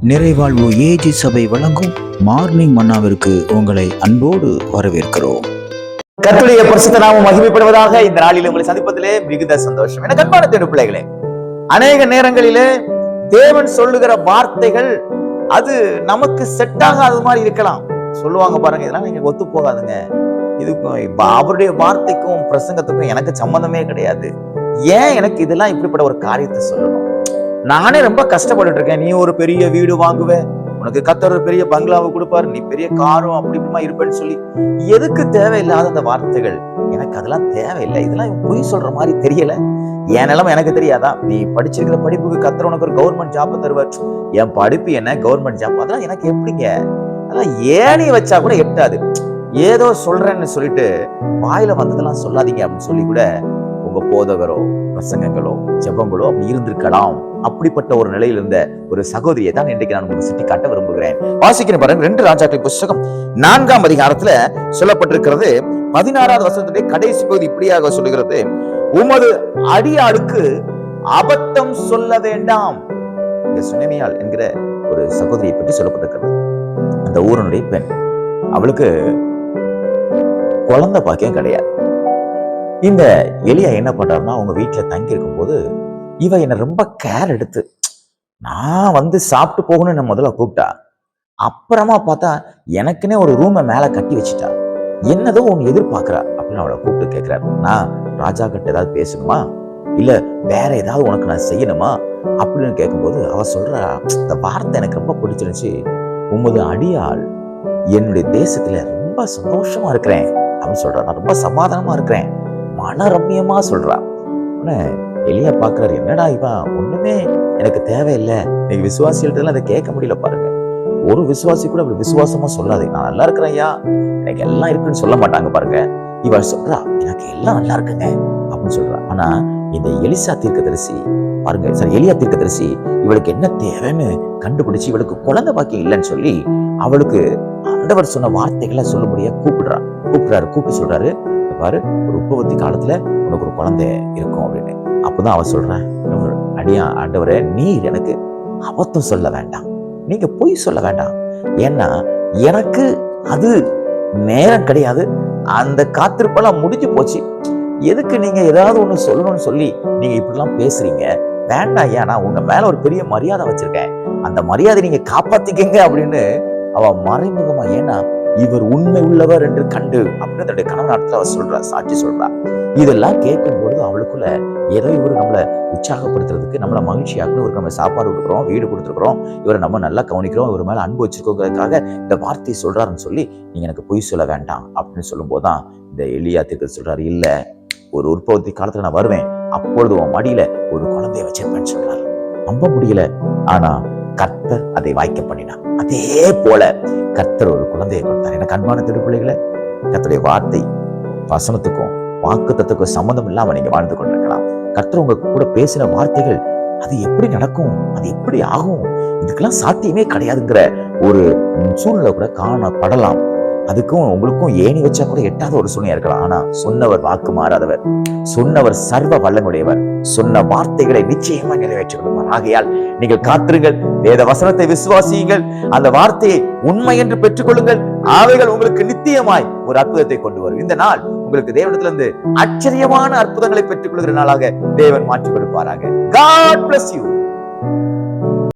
நிறைவாழ்வு AG சபை வழங்கும் morning மன்னாவிற்கு உங்களை அன்போடு வரவேற்கிறோம். கர்த்தருடைய பரிசுத்த நாமம் மகிமைப்படுவதாக. இந்த நாளில் உங்களை சந்திப்பதிலே மிகுந்த சந்தோஷம். என கண்பான தேவ பிள்ளைகளே, அநேக நேரங்களிலே தேவன் சொல்லுகிற வார்த்தைகள் அது நமக்கு செட் ஆகாத மாதிரி இருக்கலாம். சொல்லுவாங்க பாருங்க, இதெல்லாம் நீங்க ஒத்து போகாதுங்க, இதுக்கும் அவருடைய வார்த்தைக்கும் பிரசங்கத்துக்கும் எனக்கு சம்பந்தமே கிடையாது. ஏன் எனக்கு இதெல்லாம் இப்படிப்பட்ட ஒரு காரியத்தை சொல்லணும்? நானே ரொம்ப கஷ்டப்பட்டு இருக்கேன். நீ ஒரு பெரிய வீடு வாங்குவ, உனக்கு கர்த்தர் ஒரு பெரிய பங்களாவை கொடுப்பாரு, நீ பெரிய காரும் அப்படி இப்படிமா இருப்பேன்னு சொல்லி எதுக்கு தேவையில்லாத அந்த வார்த்தைகள்? எனக்கு அதெல்லாம் தேவையில்லை. இதெல்லாம் பொய் சொல்ற மாதிரி தெரியல. என் நிலைமை எனக்கு தெரியாதா? நீ படிச்சிருக்கிற படிப்புக்கு கர்த்தர் உனக்கு ஒரு கவர்மெண்ட் ஜாப் தருவார். என் படிப்பு என்ன கவர்மெண்ட் ஜாப்? அதெல்லாம் எனக்கு எப்படிங்க? அதெல்லாம் ஏணி வச்சா கூட எட்டாது. ஏதோ சொல்றேன்னு சொல்லிட்டு வாயில வந்ததெல்லாம் சொல்லாதீங்க அப்படின்னு சொல்லி கூட உங்க போதகரோ பிரசங்கங்களோ ஜெபங்களோ அப்படி இருந்திருக்கலாம். அப்படிப்பட்ட ஒரு நிலையில் இருந்த ஒரு சகோதரியை தான் இன்றைக்கு நான் உங்களுக்கு சுட்டி காட்ட விரும்புகிறேன். வாசிக்கிற பாருங்க, 2 ராஜாக்கள் புஸ்தகம் 4ஆம் அதிகாரத்துல சொல்லப்பட்டிருக்கிறது. 16வது வசனத்துடைய கடைசி பகுதி இப்படியாக சொல்லுகிறது: உமது அடியாளுக்கு அபத்தம் சொல்ல வேண்டாம். சுனேமியாள் என்கிற ஒரு சகோதரியை பற்றி சொல்லப்பட்டிருக்கிறது. அந்த ஊரனுடைய பெண், அவளுக்கு குழந்தை பாக்கியம் கிடையாது. இந்த எலியா என்ன பண்றாருன்னா, அவங்க வீட்டுல தங்கி இருக்கும் போது இவ என்ன ரொம்ப கேர் எடுத்து, நான் வந்து சாப்பிட்டு போகணும்னு முதல்ல கூப்பிட்டா. அப்புறமா பார்த்தா எனக்குன்னே ஒரு ரூமை மேல கட்டி வச்சுட்டா. என்னதோ ஒண்ணு எதிர்பார்க்கிறா அப்படின்னு அவளை கூப்பிட்டு கேட்கிறாரு, நான் ராஜா கிட்ட ஏதாவது பேசணுமா, இல்ல வேற ஏதாவது உனக்கு நான் செய்யணுமா அப்படின்னு கேட்கும்போது அவ சொல்றா, இந்த வார்த்தை எனக்கு ரொம்ப பிடிச்சிருந்துச்சு. உமது அடியாள் என்னுடைய தேசத்துல ரொம்ப சந்தோஷமா இருக்கிறேன் அப்படின்னு சொல்றா. நான் ரொம்ப சமாதானமா இருக்கிறேன், மனரம்யமா சொல்றா. எலியா பாக்குறாரு, என்னடா இவன் ஒண்ணுமே எனக்கு தேவையில்லை. நீங்க விசுவாசிகள் அதை கேட்க முடியல பாருங்க. ஒரு விசுவாசி கூட அப்படி விசுவாசமா சொல்லாது, நான் நல்லா இருக்கிறேன் ஐயா, எனக்கு எல்லாம் இருக்குன்னு சொல்ல மாட்டாங்க பாருங்க. இவள் சொல்றா, எனக்கு எல்லாம் நல்லா இருக்குங்க அப்படின்னு சொல்றா. ஆனா இந்த எலிசா தீர்க்கதரிசி பாருங்க, எலியா தீர்க்கதரிசி இவளுக்கு என்ன தேவைன்னு கண்டுபிடிச்சு இவளுக்கு குழந்தை பாக்கியம் இல்லைன்னு சொல்லி அவளுக்கு ஆண்டவர் சொன்ன வார்த்தைகளை சொல்லும்படியா கூப்பிட்டு சொல்றாரு, பாரு, ஒரு உற்பத்தி காலத்துல உனக்கு ஒரு குழந்தை இருக்கும் அப்படின்னு. அப்பதான் அவ சொல்றேன், அடியா ஆண்டவரே, நீர் எனக்கு அபத்தம் சொல்ல வேண்டாம், நீங்க பொய் சொல்ல வேண்டாம். ஏன்னா எனக்கு அது நேரம் கிடையாது, அந்த காத்திருப்பெல்லாம் முடிஞ்சு போச்சு. எதுக்கு நீங்க ஏதாவது ஒண்ணு சொல்லணும்னு சொல்லி நீங்க இப்படிலாம் பேசுறீங்க? வேண்டாம் ஐயா, நான் உங்க மேல ஒரு பெரிய மரியாதை வச்சிருக்கேன், அந்த மரியாதை நீங்க காப்பாத்திக்கங்க அப்படின்னு அவ மறைமுகமா, ஏன்னா இவர் உண்மை உள்ளவர் என்று கண்டு அப்படின்னு தன்னுடைய கணவனாத்துல அவ சொல்றா, சாட்சி சொல்றா. இதெல்லாம் கேட்கும் பொழுது அவளுக்குள்ள ஏதோ இவரு நம்மளை உற்சாகப்படுத்துறதுக்கு, நம்மள மகிழ்ச்சியாக்கணும், இவருக்கு நம்ம சாப்பாடு கொடுக்குறோம், வீடு கொடுத்துருக்குறோம், இவரை நம்ம நல்லா கவனிக்கிறோம், இவர் மேல அன்பு வச்சிருக்கோங்கிறதுக்காக இந்த வார்த்தையை சொல்றாருன்னு சொல்லி நீங்க எனக்கு பொய் சொல்ல வேண்டாம் அப்படின்னு சொல்லும் போதுதான் இந்த எலியா தீர்க்கதரிசி சொல்றாரு, இல்ல, ஒரு உற்பத்தி காலத்துல நான் வருவேன், அப்பொழுது உன் மடியில ஒரு குழந்தைய வச்சிருப்பேன்னு சொல்றாரு. நம்ப முடியல, ஆனா கர்த்தர் அதை வாய்க்க பண்ணினார். அதே போல கர்த்தர் ஒரு குழந்தையை கொடுத்தார். எனக்கு அன்பான திருப்பிள்ளைகளை, கர்த்தருடைய வார்த்தை வசனத்துக்கும் வாக்குத்தத்துக்கும் சம்பந்தம் இல்லாம நீங்க வாழ்ந்து கொண்டிருக்கலாம். கர்த்தர் உங்க கூட பேசின வார்த்தைகள் அது எப்படி நடக்கும், அது எப்படி ஆகும், இதுக்கெல்லாம் சாத்தியமே கிடையாதுங்கிற ஒரு சூழ்நிலை கூட காணப்படலாம். அதுக்கும் உங்களுக்கும் ஏணி வச்சா கூட எட்டாத ஒரு சூழ்நிலை இருக்கலாம். ஆனா சொன்னவர் வாக்கு மாறாதவர், சொன்னவர் சர்வ வல்லமுடையவர், சொன்ன வார்த்தைகளை நிச்சயமா நிறைவேற்றி கொடுப்பார். ஆகையால் நீங்கள் காத்திருங்கள், வேத வசனத்தை விசுவாசியுங்கள், அந்த வார்த்தையை உண்மை என்று பெற்றுக்கொள்ளுங்கள். அவைகள் உங்களுக்கு நித்தியமாய் ஒரு அற்புதத்தை கொண்டு வரும். இந்த நாள் உங்களுக்கு தேவனிடத்திலிருந்து ஆச்சரியமான அற்புதங்களை பெற்றுக் கொள்கிற நாளாக தேவன் மாற்றி கொடுப்பாராக. God bless you.